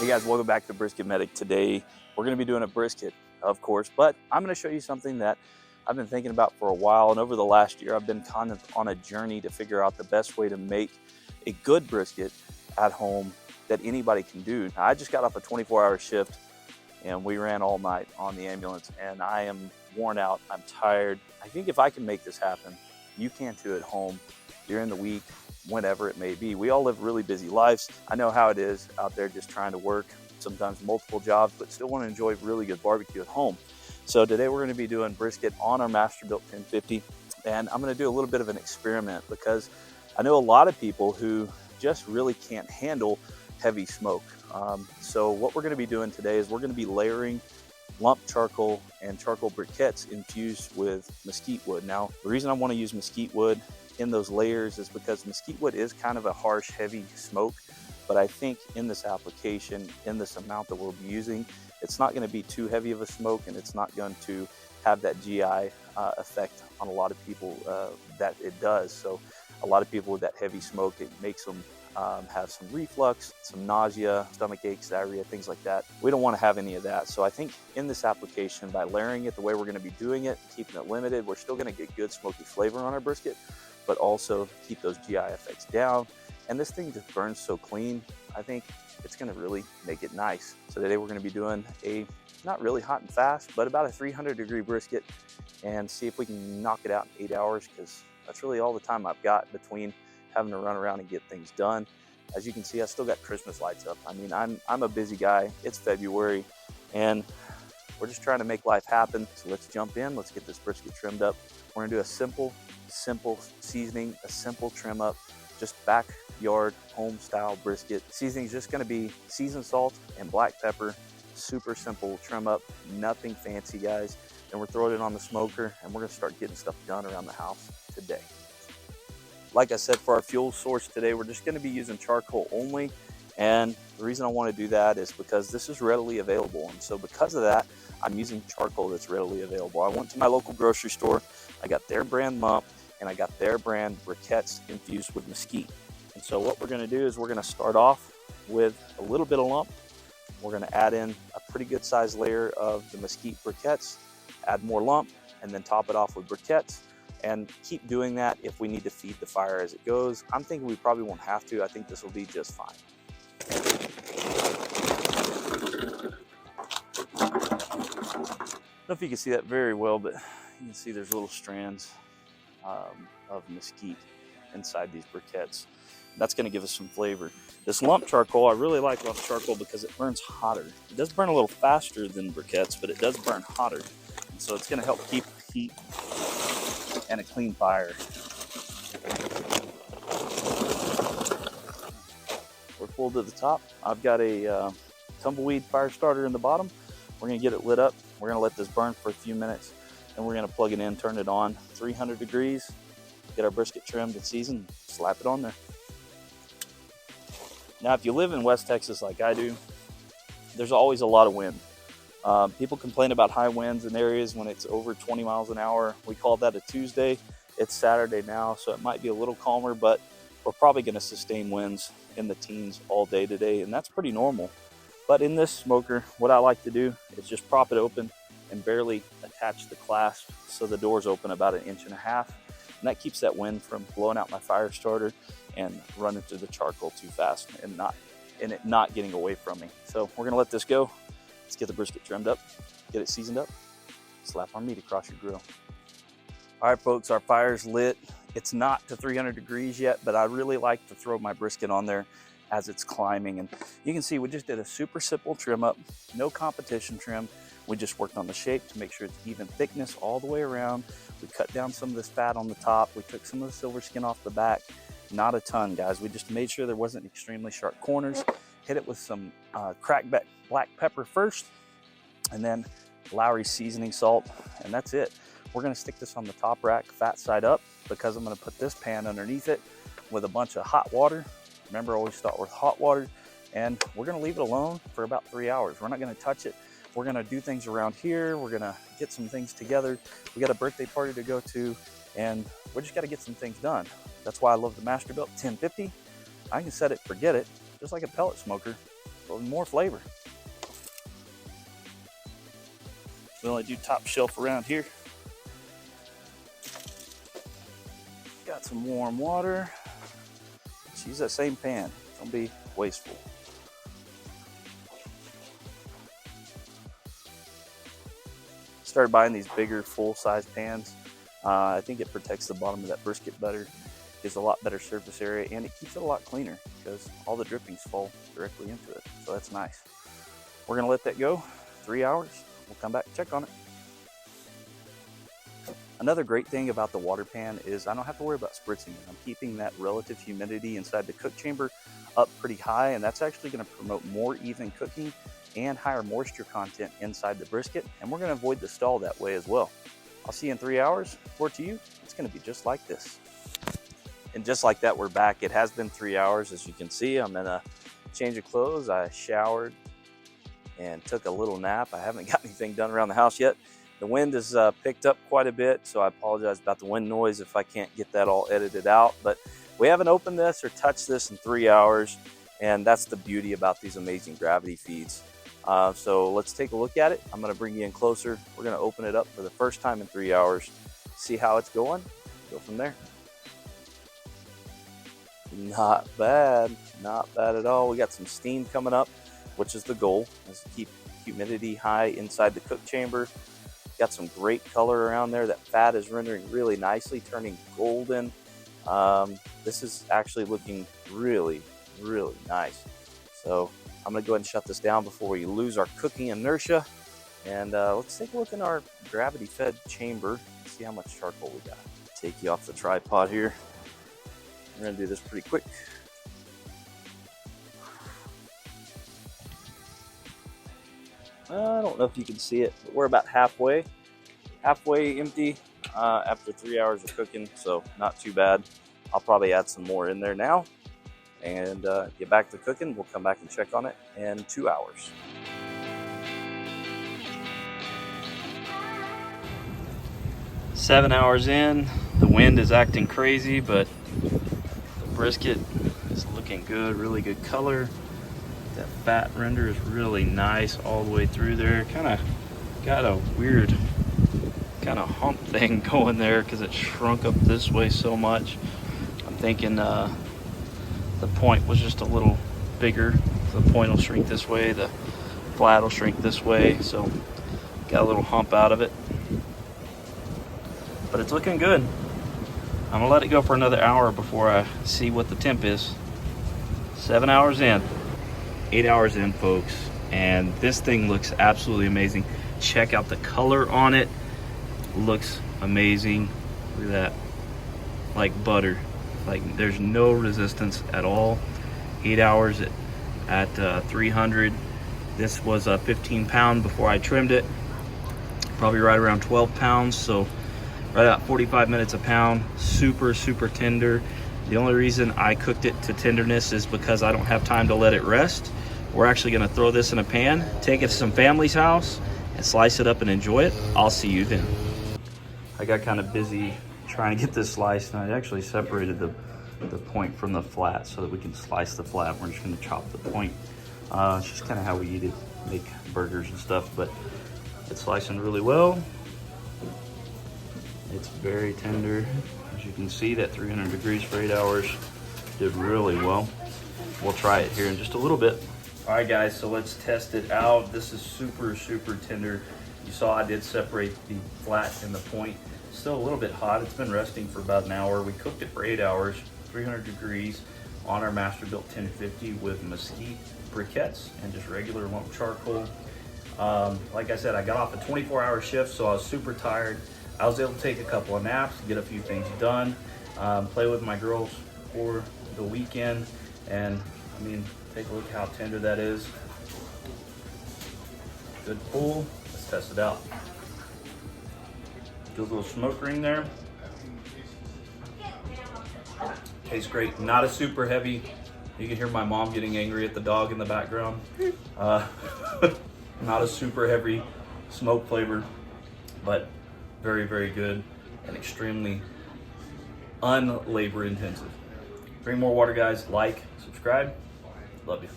Hey guys, welcome back to BrisketMedic. Today we're going to be doing a brisket, of course, but I'm going to show you something that I've been thinking about for a while, and over the last year I've been kind of on a journey to figure out the best way to make a good brisket at home that anybody can do. Now, I just got off a 24-hour shift and we ran all night on the ambulance, and I am worn out, I'm tired. I think if I can make this happen, you can too at home during the week, whenever it may be. We all live really busy lives. I know how it is out there just trying to work, sometimes multiple jobs, but still want to enjoy really good barbecue at home. So today we're going to be doing brisket on our Masterbuilt 1050, and I'm going to do a little bit of an experiment because I know a lot of people who just really can't handle heavy smoke. So what we're going to be doing today is we're going to be layering lump charcoal and charcoal briquettes infused with mesquite wood. Now, the reason I want to use mesquite wood in those layers is because mesquite wood is kind of a harsh, heavy smoke, but I think in this application, in this amount that we'll be using, it's not going to be too heavy of a smoke, and it's not going to have that GI effect on a lot of people that it does. So a lot of people with that heavy smoke, it makes them have some reflux, some nausea, stomach aches, diarrhea, things like that. We don't want to have any of that. So I think in this application, by layering it the way we're going to be doing it, keeping it limited, we're still going to get good smoky flavor on our brisket, but also keep those GI effects down. And this thing just burns so clean, I think it's going to really make it nice. So today we're going to be doing a not really hot and fast, but about a 300-degree brisket, and see if we can knock it out in 8 hours, because that's really all the time I've got between having to run around and get things done. As you can see, I still got Christmas lights up. I mean, I'm a busy guy. It's February, and we're just trying to make life happen. So let's jump in. Let's get this brisket trimmed up. We're gonna do a simple seasoning, a simple trim up, just backyard home style brisket. Seasoning is just gonna be seasoned salt and black pepper. Super simple trim up, nothing fancy, guys. And we're throwing it on the smoker, and we're gonna start getting stuff done around the house today. Like I said, for our fuel source today, we're just going to be using charcoal only. And the reason I want to do that is because this is readily available. And so because of that, I'm using charcoal that's readily available. I went to my local grocery store, I got their brand lump, and I got their brand briquettes infused with mesquite. And so what we're going to do is we're going to start off with a little bit of lump. We're going to add in a pretty good sized layer of the mesquite briquettes, add more lump, and then top it off with briquettes. And keep doing that if we need to feed the fire as it goes. I'm thinking we probably won't have to. I think this will be just fine. I don't know if you can see that very well, but you can see there's little strands of mesquite inside these briquettes. That's going to give us some flavor. This lump charcoal, I really like lump charcoal because it burns hotter. It does burn a little faster than briquettes, but it does burn hotter. And so it's going to help keep heat and a clean fire. We're full to the top. I've got a tumbleweed fire starter in the bottom. We're gonna get it lit up. We're gonna let this burn for a few minutes, and we're gonna plug it in, turn it on, 300 degrees, get our brisket trimmed and seasoned, slap it on there. Now, if you live in West Texas like I do, there's always a lot of wind. People complain about high winds in areas when it's over 20 miles an hour. We call that a Tuesday. It's Saturday now, so it might be a little calmer, but we're probably going to sustain winds in the teens all day today, and that's pretty normal. But in this smoker, what I like to do is just prop it open and barely attach the clasp so the door's open about 1.5 inches, and that keeps that wind from blowing out my fire starter and running through the charcoal too fast and it not getting away from me. So we're going to let this go. Let's get the brisket trimmed up, get it seasoned up, slap our meat across your grill. All right, folks, our fire's lit. It's not to 300 degrees yet, but I really like to throw my brisket on there as it's climbing. And you can see we just did a super simple trim up, no competition trim. We just worked on the shape to make sure it's even thickness all the way around. We cut down some of this fat on the top. We took some of the silver skin off the back. Not a ton, guys. We just made sure there wasn't extremely sharp corners. Hit it with some cracked black pepper first, and then Lowry seasoning salt, and that's it. We're gonna stick this on the top rack, fat side up, because I'm gonna put this pan underneath it with a bunch of hot water. Remember, always start with hot water, and we're gonna leave it alone for about 3 hours. We're not gonna touch it. We're gonna do things around here. We're gonna get some things together. We got a birthday party to go to, and we just gotta get some things done. That's why I love the Masterbuilt 1050. I can set it, forget it, just like a pellet smoker, more flavor. We only do top shelf around here. Got some warm water. Let's use that same pan. Don't be wasteful. Started buying these bigger full-size pans. I think it protects the bottom of that brisket better, gives a lot better surface area, and it keeps it a lot cleaner because all the drippings fall directly into it. So that's nice. We're gonna let that go 3 hours. We'll come back and check on it. Another great thing about the water pan is I don't have to worry about spritzing it. I'm keeping that relative humidity inside the cook chamber up pretty high, and that's actually going to promote more even cooking and higher moisture content inside the brisket, and we're going to avoid the stall that way as well. I'll see you in 3 hours. For to you, it's going to be just like this. And just like that, we're back. It has been 3 hours. As you can see, I'm in a change of clothes. I showered and took a little nap. I haven't got anything done around the house yet. The wind has picked up quite a bit, so I apologize about the wind noise if I can't get that all edited out. But we haven't opened this or touched this in 3 hours, and that's the beauty about these amazing gravity feeds. So let's take a look at it. I'm going to bring you in closer. We're going to open it up for the first time in 3 hours, see how it's going, go from there. Not bad at all. We got some steam coming up, which is the goal, is to keep humidity high inside the cook chamber. Got some great color around there. That fat is rendering really nicely, turning golden. This is actually looking really, really nice. So I'm gonna go ahead and shut this down before we lose our cooking inertia. And let's take a look in our gravity fed chamber and see how much charcoal we got. Take you off the tripod here. We're gonna do this pretty quick. I don't know if you can see it, but we're about halfway empty after 3 hours of cooking, so not too bad. I'll probably add some more in there now and get back to cooking. We'll come back and check on it in 2 hours. Seven hours in, the wind is acting crazy, but the brisket is looking good, really good color. That fat render is really nice all the way through there. Kind of got a weird kind of hump thing going there because it shrunk up this way so much. I'm thinking the point was just a little bigger. The point will shrink this way, the flat will shrink this way, so got a little hump out of it. But it's looking good. I'm gonna let it go for another hour before I see what the temp is. 7 hours in. 8 hours in, folks, and this thing looks absolutely amazing. Check out the color on it. Looks amazing. Look at that, like butter. Like there's no resistance at all. 8 hours at 300. This was a 15 pound before I trimmed it. Probably right around 12 pounds, so right about 45 minutes a pound. Super, super tender. The only reason I cooked it to tenderness is because I don't have time to let it rest. We're actually gonna throw this in a pan, take it to some family's house, and slice it up and enjoy it. I'll see you then. I got kind of busy trying to get this sliced, and I actually separated the point from the flat so that we can slice the flat. We're just gonna chop the point. It's just kind of how we eat it, make burgers and stuff, but it's slicing really well. It's very tender. As you can see, that 300 degrees for 8 hours did really well. We'll try it here in just a little bit. All right, guys, so let's test it out. This is super, super tender. You saw I did separate the flat and the point. Still a little bit hot. It's been resting for about an hour. We cooked it for 8 hours, 300 degrees on our Masterbuilt 1050 with mesquite briquettes and just regular lump charcoal. Like I said, I got off a 24-hour shift, so I was super tired. I was able to take a couple of naps, get a few things done, play with my girls for the weekend, and I mean, take a look how tender that is. Good pull. Let's test it out. Do a little smoke ring there. Tastes great. Not a super heavy. You can hear my mom getting angry at the dog in the background. Not a super heavy smoke flavor, but very, very good and extremely unlabor intensive. Drink more water, guys. Like, subscribe. Love you.